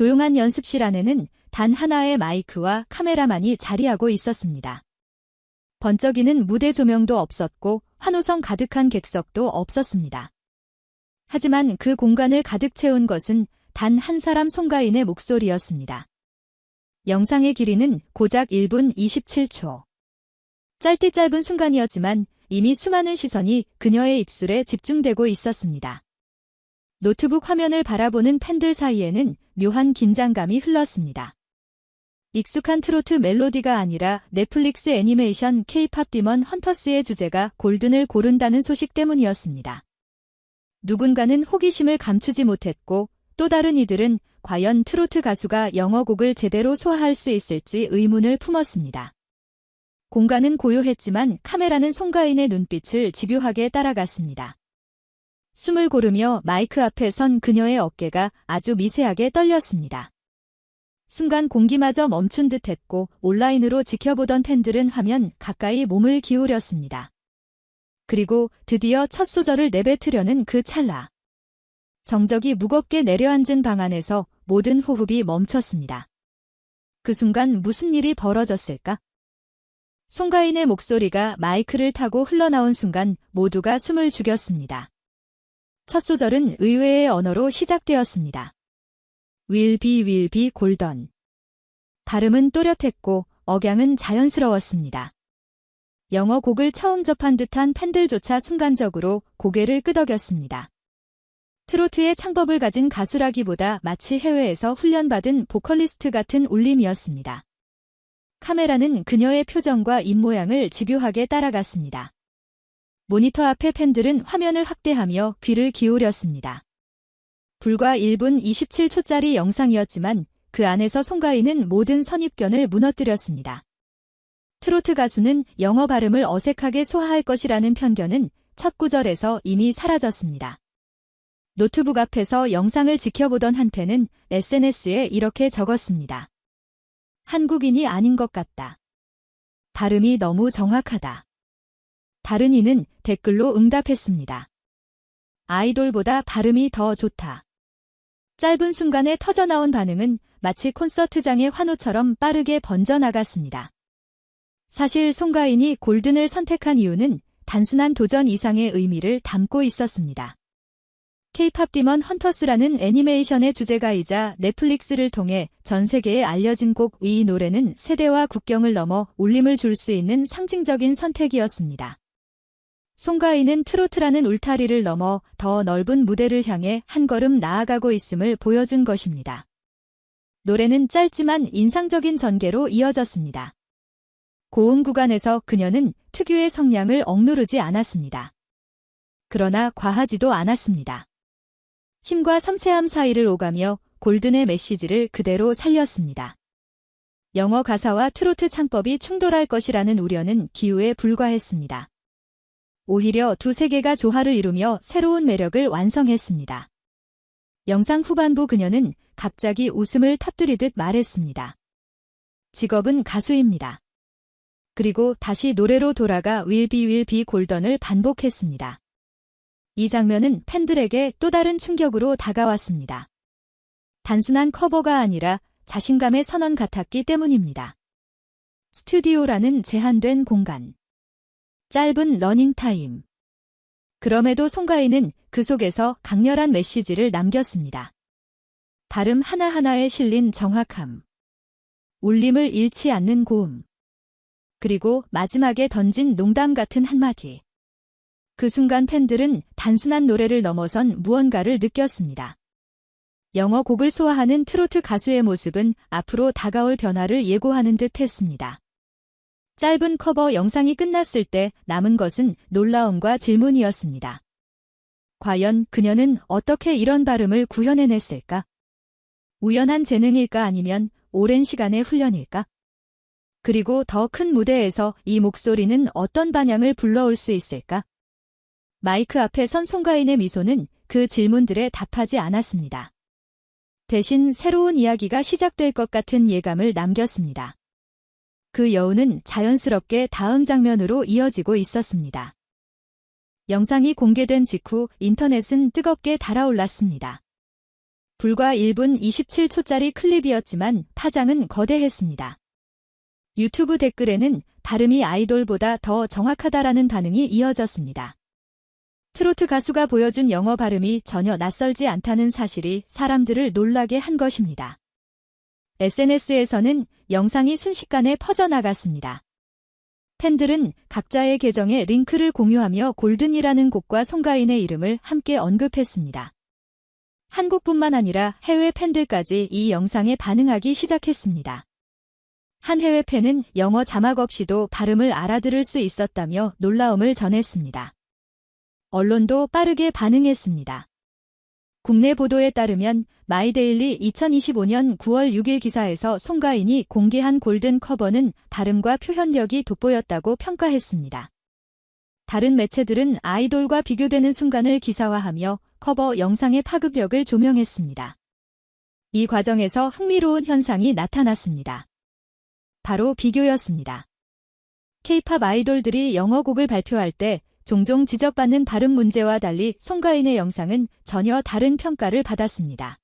조용한 연습실 안에는 단 하나의 마이크와 카메라만이 자리하고 있었습니다. 번쩍이는 무대 조명도 없었고 환호성 가득한 객석도 없었습니다. 하지만 그 공간을 가득 채운 것은 단 한 사람 송가인의 목소리였습니다. 영상의 길이는 고작 1분 27초. 짧디 짧은 순간이었지만 이미 수많은 시선이 그녀의 입술에 집중되고 있었습니다. 노트북 화면을 바라보는 팬들 사이에는 묘한 긴장감이 흘렀습니다. 익숙한 트로트 멜로디가 아니라 넷플릭스 애니메이션 K-팝 디먼 헌터스의 주제가 골든을 고른다는 소식 때문이었습니다. 누군가는 호기심을 감추지 못했고 또 다른 이들은 과연 트로트 가수가 영어곡을 제대로 소화할 수 있을지 의문을 품었습니다. 공간은 고요했지만 카메라는 송가인의 눈빛을 집요하게 따라갔습니다. 숨을 고르며 마이크 앞에 선 그녀의 어깨가 아주 미세하게 떨렸습니다. 순간 공기마저 멈춘 듯했고 온라인으로 지켜보던 팬들은 화면 가까이 몸을 기울였습니다. 그리고 드디어 첫 소절을 내뱉으려는 그 찰나. 정적이 무겁게 내려앉은 방 안에서 모든 호흡이 멈췄습니다. 그 순간 무슨 일이 벌어졌을까? 송가인의 목소리가 마이크를 타고 흘러나온 순간 모두가 숨을 죽였습니다. 첫 소절은 의외의 언어로 시작되었습니다. Will be 골던. 발음은 또렷했고 억양은 자연스러웠습니다. 영어 곡을 처음 접한 듯한 팬들조차 순간적으로 고개를 끄덕였습니다. 트로트의 창법을 가진 가수라기보다 마치 해외에서 훈련받은 보컬리스트 같은 울림이었습니다. 카메라는 그녀의 표정과 입모양을 집요하게 따라갔습니다. 모니터 앞의 팬들은 화면을 확대하며 귀를 기울였습니다. 불과 1분 27초짜리 영상이었지만 그 안에서 송가인은 모든 선입견을 무너뜨렸습니다. 트로트 가수는 영어 발음을 어색하게 소화할 것이라는 편견은 첫 구절에서 이미 사라졌습니다. 노트북 앞에서 영상을 지켜보던 한 팬은 SNS에 이렇게 적었습니다. 한국인이 아닌 것 같다. 발음이 너무 정확하다. 다른 이는 댓글로 응답했습니다. 아이돌보다 발음이 더 좋다. 짧은 순간에 터져나온 반응은 마치 콘서트장의 환호처럼 빠르게 번져나갔습니다. 사실 송가인이 골든을 선택한 이유는 단순한 도전 이상의 의미를 담고 있었습니다. K-팝 디먼 헌터스라는 애니메이션의 주제가이자 넷플릭스를 통해 전 세계에 알려진 곡 이 노래는 세대와 국경을 넘어 울림을 줄 수 있는 상징적인 선택이었습니다. 송가인은 트로트라는 울타리를 넘어 더 넓은 무대를 향해 한 걸음 나아가고 있음을 보여준 것입니다. 노래는 짧지만 인상적인 전개로 이어졌습니다. 고음 구간에서 그녀는 특유의 성량을 억누르지 않았습니다. 그러나 과하지도 않았습니다. 힘과 섬세함 사이를 오가며 골든의 메시지를 그대로 살렸습니다. 영어 가사와 트로트 창법이 충돌할 것이라는 우려는 기우에 불과했습니다. 오히려 두 세계가 조화를 이루며 새로운 매력을 완성했습니다. 영상 후반부 그녀는 갑자기 웃음을 터뜨리듯 말했습니다. 직업은 가수입니다. 그리고 다시 노래로 돌아가 Will be 골던을 반복했습니다. 이 장면은 팬들에게 또 다른 충격으로 다가왔습니다. 단순한 커버가 아니라 자신감의 선언 같았기 때문입니다. 스튜디오라는 제한된 공간. 짧은 러닝타임. 그럼에도 송가인은 그 속에서 강렬한 메시지를 남겼습니다. 발음 하나하나에 실린 정확함. 울림을 잃지 않는 고음. 그리고 마지막에 던진 농담 같은 한마디. 그 순간 팬들은 단순한 노래를 넘어선 무언가를 느꼈습니다. 영어 곡을 소화하는 트로트 가수의 모습은 앞으로 다가올 변화를 예고하는 듯 했습니다. 짧은 커버 영상이 끝났을 때 남은 것은 놀라움과 질문이었습니다. 과연 그녀는 어떻게 이런 발음을 구현해냈을까? 우연한 재능일까 아니면 오랜 시간의 훈련일까? 그리고 더 큰 무대에서 이 목소리는 어떤 반향을 불러올 수 있을까? 마이크 앞에 선 송가인의 미소는 그 질문들에 답하지 않았습니다. 대신 새로운 이야기가 시작될 것 같은 예감을 남겼습니다. 그 여운은 자연스럽게 다음 장면으로 이어지고 있었습니다. 영상이 공개된 직후 인터넷은 뜨겁게 달아올랐습니다. 불과 1분 27초짜리 클립이었지만 파장은 거대했습니다. 유튜브 댓글에는 발음이 아이돌보다 더 정확하다라는 반응이 이어졌습니다. 트로트 가수가 보여준 영어 발음이 전혀 낯설지 않다는 사실이 사람들을 놀라게 한 것입니다. SNS에서는 영상이 순식간에 퍼져나갔습니다. 팬들은 각자의 계정에 링크를 공유하며 골든이라는 곡과 송가인의 이름을 함께 언급했습니다. 한국뿐만 아니라 해외 팬들까지 이 영상에 반응하기 시작했습니다. 한 해외 팬은 영어 자막 없이도 발음을 알아들을 수 있었다며 놀라움을 전했습니다. 언론도 빠르게 반응했습니다. 국내 보도에 따르면 마이데일리 2025년 9월 6일 기사에서 송가인이 공개한 골든 커버는 발음과 표현력이 돋보였다고 평가했습니다. 다른 매체들은 아이돌과 비교되는 순간을 기사화하며 커버 영상의 파급력을 조명했습니다. 이 과정에서 흥미로운 현상이 나타났습니다. 바로 비교였습니다. K-팝 아이돌들이 영어곡을 발표할 때 종종 지적받는 발음 문제와 달리 송가인의 영상은 전혀 다른 평가를 받았습니다.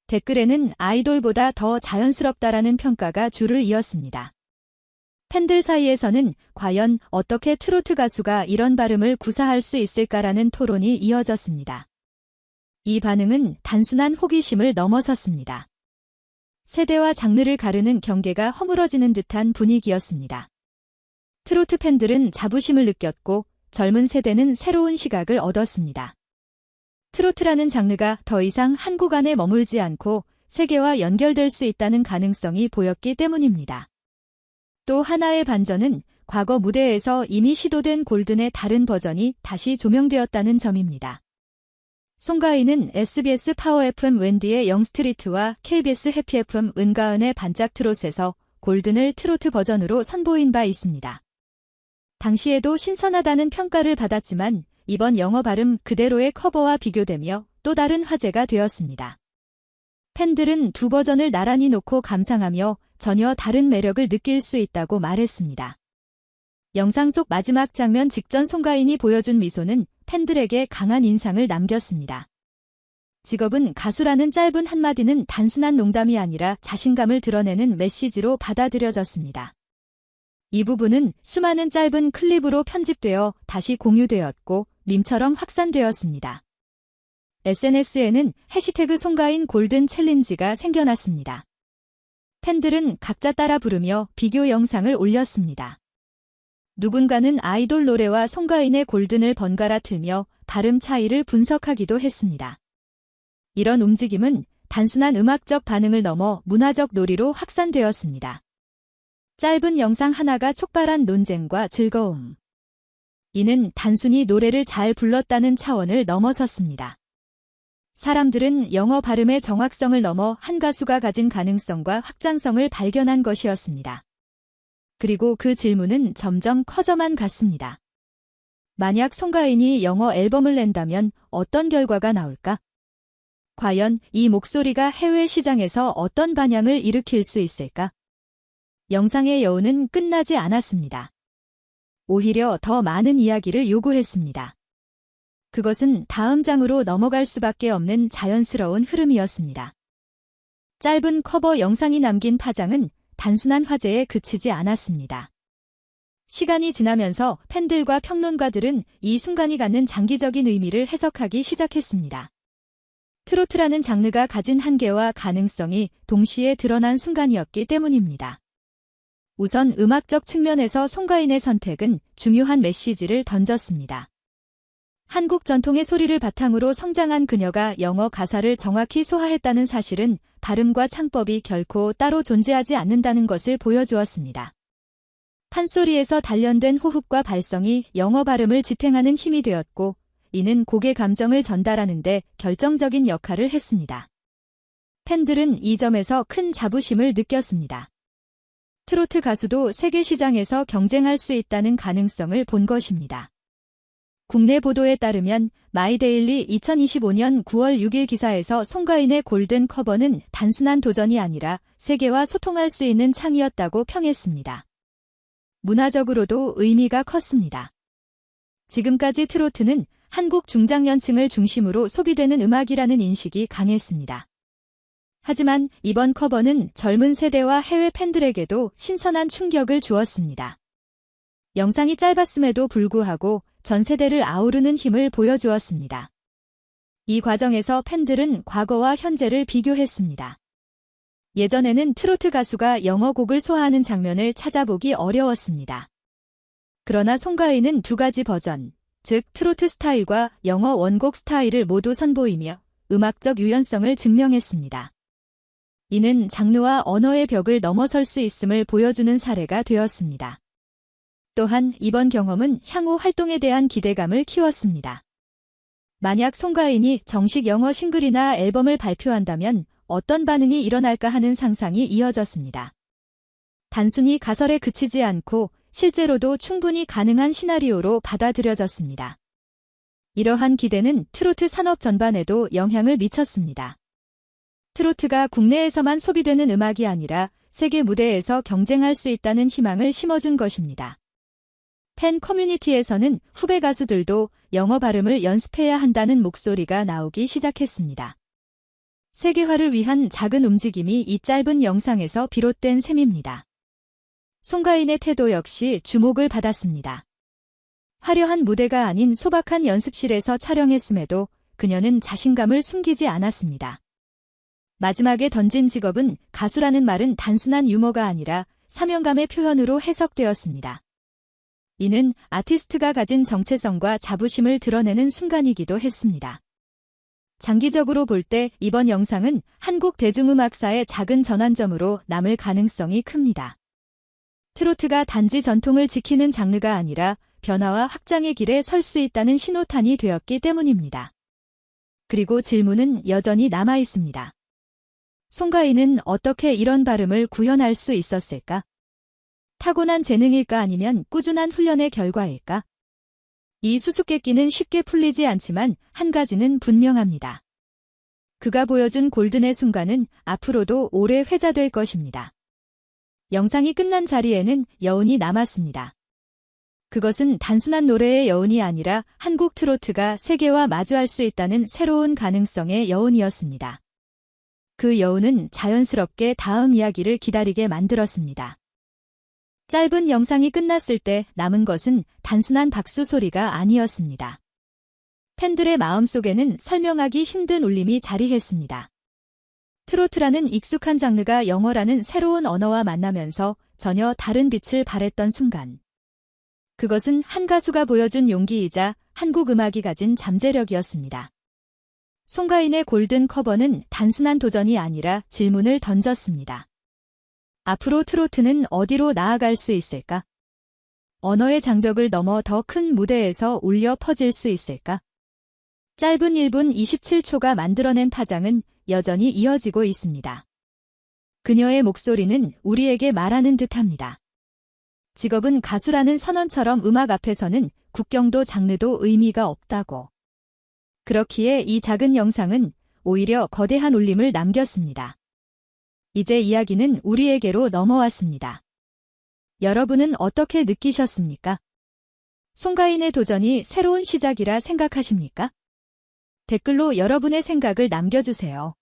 댓글에는 아이돌보다 더 자연스럽다라는 평가가 줄을 이었습니다. 팬들 사이에서는 과연 어떻게 트로트 가수가 이런 발음을 구사할 수 있을까라는 토론이 이어졌습니다. 이 반응은 단순한 호기심을 넘어섰습니다. 세대와 장르를 가르는 경계가 허물어지는 듯한 분위기였습니다. 트로트 팬들은 자부심을 느꼈고 젊은 세대는 새로운 시각을 얻었습니다. 트로트라는 장르가 더 이상 한국 안에 머물지 않고 세계와 연결될 수 있다는 가능성이 보였기 때문입니다. 또 하나의 반전은 과거 무대에서 이미 시도된 골든의 다른 버전이 다시 조명되었다는 점입니다. 송가인은 SBS 파워 FM 웬디의 영스트리트와 KBS 해피 FM 은가은의 반짝 트롯에서 골든을 트로트 버전으로 선보인 바 있습니다. 당시에도 신선하다는 평가를 받았지만 이번 영어 발음 그대로의 커버와 비교되며 또 다른 화제가 되었습니다. 팬들은 두 버전을 나란히 놓고 감상하며 전혀 다른 매력을 느낄 수 있다고 말했습니다. 영상 속 마지막 장면 직전 송가인이 보여준 미소는 팬들에게 강한 인상을 남겼습니다. 직업은 가수라는 짧은 한마디는 단순한 농담이 아니라 자신감을 드러내는 메시지로 받아들여졌습니다. 이 부분은 수많은 짧은 클립으로 편집되어 다시 공유되었고 밈처럼 확산되었습니다. SNS에는 해시태그 송가인 골든 챌린지가 생겨났습니다. 팬들은 각자 따라 부르며 비교 영상을 올렸습니다. 누군가는 아이돌 노래와 송가인의 골든을 번갈아 틀며 발음 차이를 분석하기도 했습니다. 이런 움직임은 단순한 음악적 반응을 넘어 문화적 놀이로 확산되었습니다. 짧은 영상 하나가 촉발한 논쟁과 즐거움. 이는 단순히 노래를 잘 불렀다는 차원을 넘어섰습니다. 사람들은 영어 발음의 정확성을 넘어 한 가수가 가진 가능성과 확장성을 발견한 것이었습니다. 그리고 그 질문은 점점 커져만 갔습니다. 만약 송가인이 영어 앨범을 낸다면 어떤 결과가 나올까? 과연 이 목소리가 해외 시장에서 어떤 반향을 일으킬 수 있을까? 영상의 여운은 끝나지 않았습니다. 오히려 더 많은 이야기를 요구했습니다. 그것은 다음 장으로 넘어갈 수밖에 없는 자연스러운 흐름이었습니다. 짧은 커버 영상이 남긴 파장은 단순한 화제에 그치지 않았습니다. 시간이 지나면서 팬들과 평론가들은 이 순간이 갖는 장기적인 의미를 해석하기 시작했습니다. 트로트라는 장르가 가진 한계와 가능성이 동시에 드러난 순간이었기 때문입니다. 우선 음악적 측면에서 송가인의 선택은 중요한 메시지를 던졌습니다. 한국 전통의 소리를 바탕으로 성장한 그녀가 영어 가사를 정확히 소화했다는 사실은 발음과 창법이 결코 따로 존재하지 않는다는 것을 보여주었습니다. 판소리에서 단련된 호흡과 발성이 영어 발음을 지탱하는 힘이 되었고, 이는 곡의 감정을 전달하는 데 결정적인 역할을 했습니다. 팬들은 이 점에서 큰 자부심을 느꼈습니다. 트로트 가수도 세계 시장에서 경쟁할 수 있다는 가능성을 본 것입니다. 국내 보도에 따르면 마이데일리 2025년 9월 6일 기사에서 송가인의 골든 커버는 단순한 도전이 아니라 세계와 소통할 수 있는 창이었다고 평했습니다. 문화적으로도 의미가 컸습니다. 지금까지 트로트는 한국 중장년층을 중심으로 소비되는 음악이라는 인식이 강했습니다. 하지만 이번 커버는 젊은 세대와 해외 팬들에게도 신선한 충격을 주었습니다. 영상이 짧았음에도 불구하고 전 세대를 아우르는 힘을 보여주었습니다. 이 과정에서 팬들은 과거와 현재를 비교했습니다. 예전에는 트로트 가수가 영어 곡을 소화하는 장면을 찾아보기 어려웠습니다. 그러나 송가인은 두 가지 버전, 즉 트로트 스타일과 영어 원곡 스타일을 모두 선보이며 음악적 유연성을 증명했습니다. 이는 장르와 언어의 벽을 넘어설 수 있음을 보여주는 사례가 되었습니다. 또한 이번 경험은 향후 활동에 대한 기대감을 키웠습니다. 만약 송가인이 정식 영어 싱글이나 앨범을 발표한다면 어떤 반응이 일어날까 하는 상상이 이어졌습니다. 단순히 가설에 그치지 않고 실제로도 충분히 가능한 시나리오로 받아들여졌습니다. 이러한 기대는 트로트 산업 전반에도 영향을 미쳤습니다. 트로트가 국내에서만 소비되는 음악이 아니라 세계 무대에서 경쟁할 수 있다는 희망을 심어준 것입니다. 팬 커뮤니티에서는 후배 가수들도 영어 발음을 연습해야 한다는 목소리가 나오기 시작했습니다. 세계화를 위한 작은 움직임이 이 짧은 영상에서 비롯된 셈입니다. 송가인의 태도 역시 주목을 받았습니다. 화려한 무대가 아닌 소박한 연습실에서 촬영했음에도 그녀는 자신감을 숨기지 않았습니다. 마지막에 던진 직업은 가수라는 말은 단순한 유머가 아니라 사명감의 표현으로 해석되었습니다. 이는 아티스트가 가진 정체성과 자부심을 드러내는 순간이기도 했습니다. 장기적으로 볼 때 이번 영상은 한국 대중음악사의 작은 전환점으로 남을 가능성이 큽니다. 트로트가 단지 전통을 지키는 장르가 아니라 변화와 확장의 길에 설 수 있다는 신호탄이 되었기 때문입니다. 그리고 질문은 여전히 남아 있습니다. 송가인은 어떻게 이런 발음을 구현할 수 있었을까? 타고난 재능일까 아니면 꾸준한 훈련의 결과일까? 이 수수께끼는 쉽게 풀리지 않지만 한 가지는 분명합니다. 그가 보여준 골든의 순간은 앞으로도 오래 회자될 것입니다. 영상이 끝난 자리에는 여운이 남았습니다. 그것은 단순한 노래의 여운이 아니라 한국 트로트가 세계와 마주할 수 있다는 새로운 가능성의 여운이었습니다. 그 여운은 자연스럽게 다음 이야기를 기다리게 만들었습니다. 짧은 영상이 끝났을 때 남은 것은 단순한 박수 소리가 아니었습니다. 팬들의 마음속에는 설명하기 힘든 울림이 자리했습니다. 트로트라는 익숙한 장르가 영어라는 새로운 언어와 만나면서 전혀 다른 빛을 발했던 순간. 그것은 한 가수가 보여준 용기이자 한국 음악이 가진 잠재력이었습니다. 송가인의 골든 커버는 단순한 도전이 아니라 질문을 던졌습니다. 앞으로 트로트는 어디로 나아갈 수 있을까? 언어의 장벽을 넘어 더 큰 무대에서 울려 퍼질 수 있을까? 짧은 1분 27초가 만들어낸 파장은 여전히 이어지고 있습니다. 그녀의 목소리는 우리에게 말하는 듯합니다. 직업은 가수라는 선언처럼 음악 앞에서는 국경도 장르도 의미가 없다고. 그렇기에 이 작은 영상은 오히려 거대한 울림을 남겼습니다. 이제 이야기는 우리에게로 넘어왔습니다. 여러분은 어떻게 느끼셨습니까? 송가인의 도전이 새로운 시작이라 생각하십니까? 댓글로 여러분의 생각을 남겨주세요.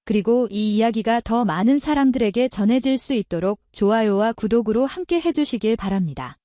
그리고 이 이야기가 더 많은 사람들에게 전해질 수 있도록 좋아요와 구독으로 함께 해주시길 바랍니다.